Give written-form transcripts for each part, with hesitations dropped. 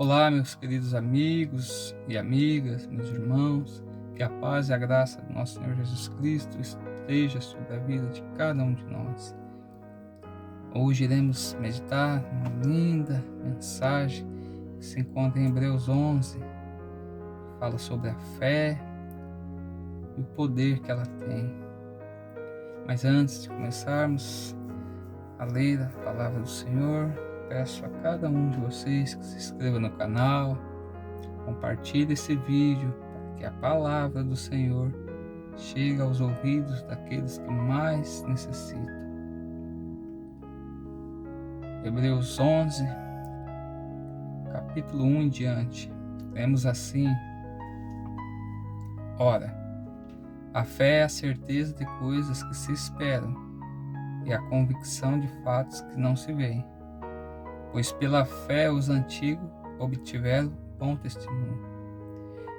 Olá, meus queridos amigos e amigas, meus irmãos, que a paz e a graça do nosso Senhor Jesus Cristo esteja sobre a vida de cada um de nós. Hoje iremos meditar numa linda mensagem que se encontra em Hebreus 11, que fala sobre a fé e o poder que ela tem. Mas antes de começarmos a ler a palavra do Senhor, peço a cada um de vocês que se inscreva no canal, compartilhe esse vídeo para que a palavra do Senhor chegue aos ouvidos daqueles que mais necessitam. Hebreus 11, capítulo 1 em diante, lemos assim: Ora, a fé é a certeza de coisas que se esperam e a convicção de fatos que não se veem. Pois pela fé os antigos obtiveram bom testemunho.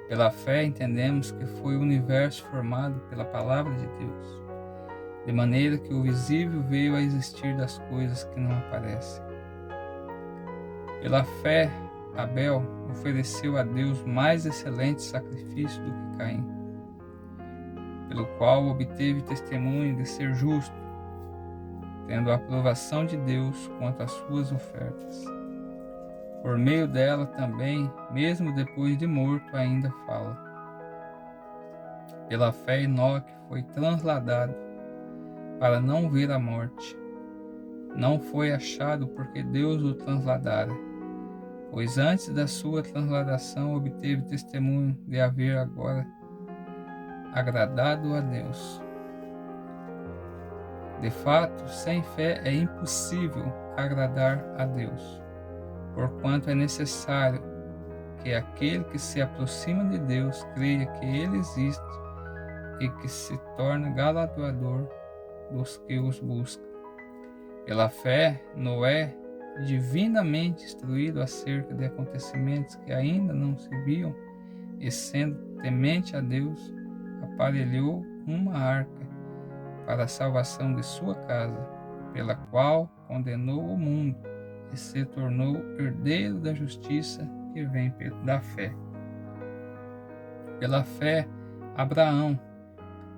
Pela fé entendemos que foi o universo formado pela palavra de Deus, de maneira que o visível veio a existir das coisas que não aparecem. Pela fé, Abel ofereceu a Deus mais excelente sacrifício do que Caim, pelo qual obteve testemunho de ser justo, tendo a aprovação de Deus quanto às suas ofertas. Por meio dela também, mesmo depois de morto, ainda fala. Pela fé, Enoque foi transladado para não ver a morte. Não foi achado porque Deus o transladara, pois antes da sua transladação obteve testemunho de haver agora agradado a Deus. De fato, sem fé é impossível agradar a Deus, porquanto é necessário que aquele que se aproxima de Deus creia que Ele existe e que se torna galardoador dos que os buscam. Pela fé, Noé, divinamente instruído acerca de acontecimentos que ainda não se viam, e sendo temente a Deus, aparelhou uma arca para a salvação de sua casa, pela qual condenou o mundo e se tornou herdeiro da justiça que vem da fé. Pela fé, Abraão,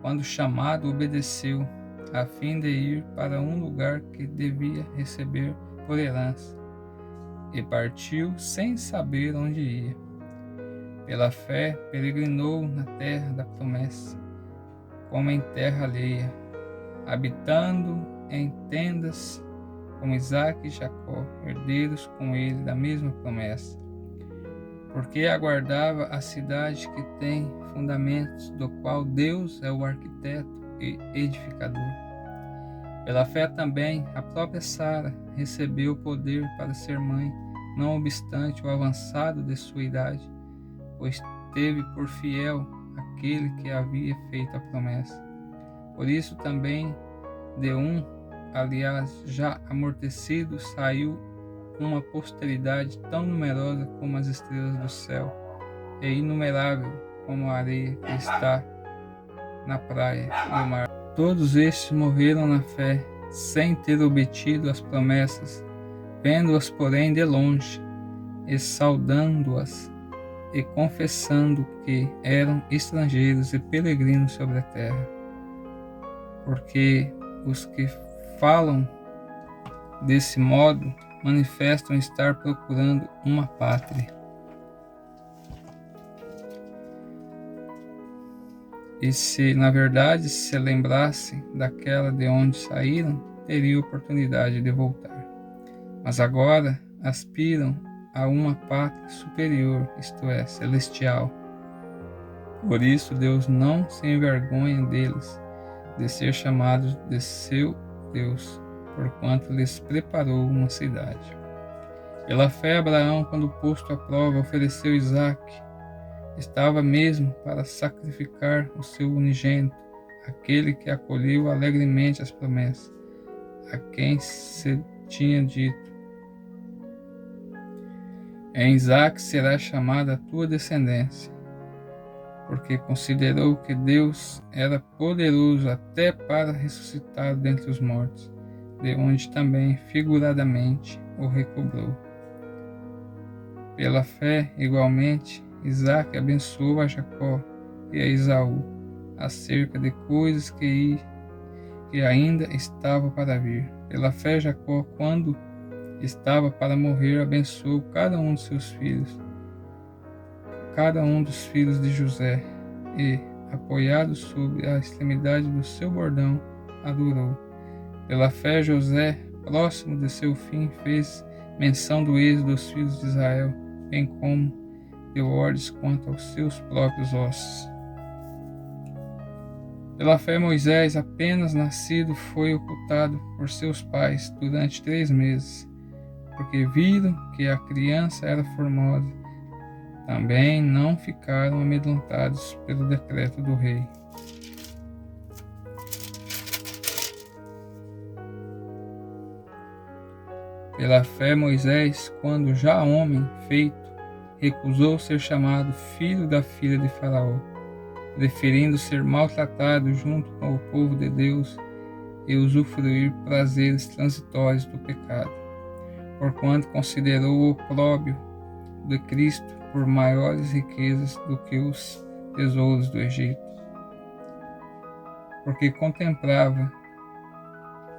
quando chamado, obedeceu, a fim de ir para um lugar que devia receber por herança, e partiu sem saber onde ia. Pela fé, peregrinou na terra da promessa, como em terra alheia, habitando em tendas com Isaque e Jacó, herdeiros com ele da mesma promessa, porque aguardava a cidade que tem fundamentos, do qual Deus é o arquiteto e edificador. Pela fé também, a própria Sara recebeu o poder para ser mãe, não obstante o avançado de sua idade, pois teve por fiel aquele que havia feito a promessa. Por isso também de um, aliás, já amortecido, saiu uma posteridade tão numerosa como as estrelas do céu, e inumerável como a areia que está na praia do mar. Todos estes morreram na fé, sem ter obtido as promessas, vendo-as, porém, de longe, e saudando-as, e confessando que eram estrangeiros e peregrinos sobre a terra. Porque os que falam desse modo manifestam estar procurando uma pátria. E se, na verdade, se lembrassem daquela de onde saíram, teriam oportunidade de voltar. Mas agora aspiram a uma pátria superior, isto é, celestial. Por isso Deus não se envergonha deles, de ser chamados de seu Deus, porquanto lhes preparou uma cidade. Pela fé, Abraão, quando posto à prova, ofereceu Isaque. Estava mesmo para sacrificar o seu unigênito, aquele que acolheu alegremente as promessas, a quem se tinha dito: em Isaque será chamada a tua descendência, porque considerou que Deus era poderoso até para ressuscitar dentre os mortos, de onde também figuradamente o recobrou. Pela fé, igualmente, Isaque abençoou a Jacó e a Esaú acerca de coisas que ainda estavam para vir. Pela fé, Jacó, quando estava para morrer, abençoou cada um dos seus filhos, cada um dos filhos de José, e, apoiado sobre a extremidade do seu bordão, adorou. Pela fé, José, próximo de seu fim, fez menção do êxodo dos filhos de Israel, bem como deu ordens quanto aos seus próprios ossos. Pela fé, Moisés, apenas nascido, foi ocultado por seus pais durante 3 meses, porque viram que a criança era formosa. Também não ficaram amedrontados pelo decreto do rei. Pela fé, Moisés, quando já homem feito, recusou ser chamado filho da filha de Faraó, preferindo ser maltratado junto com o povo de Deus e usufruir prazeres transitórios do pecado, porquanto considerou o opróbrio de Cristo por maiores riquezas do que os tesouros do Egito, porque contemplava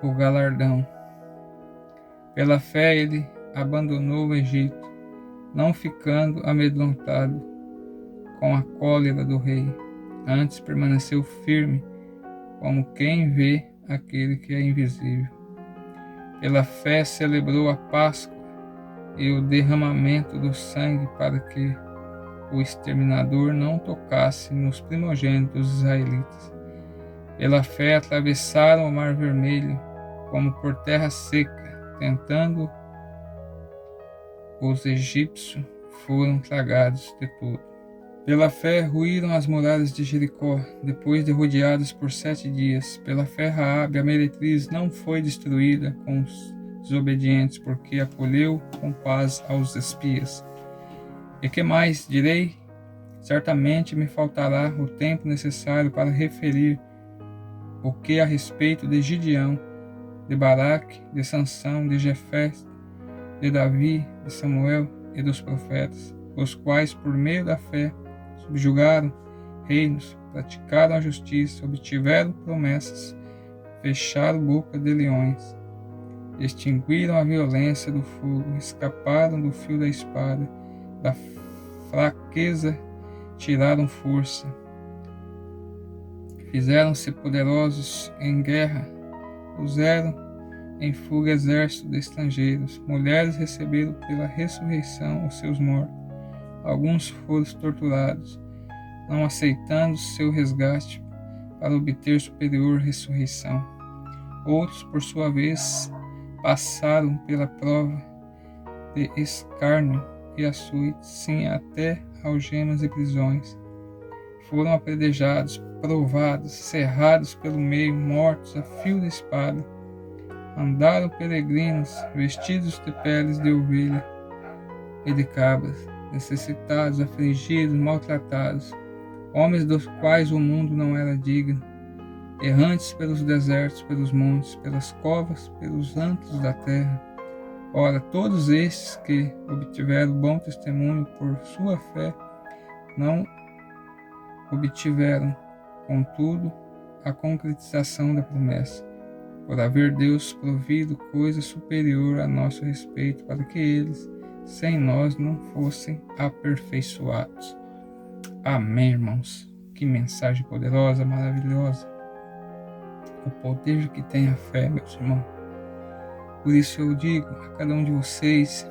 o galardão. Pela fé ele abandonou o Egito, não ficando amedrontado com a cólera do rei. Antes permaneceu firme, como quem vê aquele que é invisível. Pela fé celebrou a Páscoa e o derramamento do sangue, para que o exterminador não tocasse nos primogênitos israelitas. Pela fé atravessaram o Mar Vermelho como por terra seca, tentando os egípcios foram tragados de tudo. Pela fé ruíram as muralhas de Jericó, depois de rodeadas por 7 dias. Pela fé Raabe, a meretriz, não foi destruída com os desobedientes, porque acolheu com paz aos espias. E que mais direi? Certamente me faltará o tempo necessário para referir o que a respeito de Gideão, de Baraque, de Sansão, de Jefé, de Davi, de Samuel e dos profetas, os quais, por meio da fé, subjugaram reinos, praticaram a justiça, obtiveram promessas, fecharam boca de leões, extinguiram a violência do fogo, escaparam do fio da espada, da fraqueza tiraram força, fizeram-se poderosos em guerra, puseram em fuga exército de estrangeiros, mulheres receberam pela ressurreição os seus mortos, alguns foram torturados, não aceitando seu resgate para obter superior ressurreição. Outros, por sua vez, passaram pela prova de escárnio e açoites, sim, até algemas e prisões. Foram apedrejados, provados, cerrados pelo meio, mortos a fio de espada. Andaram peregrinos, vestidos de peles de ovelha e de cabras, necessitados, afligidos, maltratados, homens dos quais o mundo não era digno, errantes pelos desertos, pelos montes, pelas covas, pelos antros da terra. Ora, todos estes que obtiveram bom testemunho por sua fé, não obtiveram, contudo, a concretização da promessa, por haver Deus provido coisa superior a nosso respeito, para que eles, sem nós, não fossem aperfeiçoados. Amém, irmãos. Que mensagem poderosa, maravilhosa. O poder que tem a fé, meus irmãos. Por isso eu digo a cada um de vocês,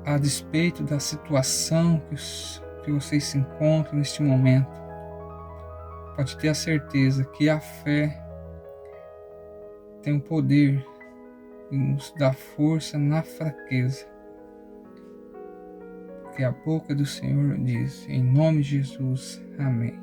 a despeito da situação que vocês se encontram neste momento, pode ter a certeza que a fé tem o poder de nos dar força na fraqueza. Porque a boca do Senhor diz, em nome de Jesus, amém.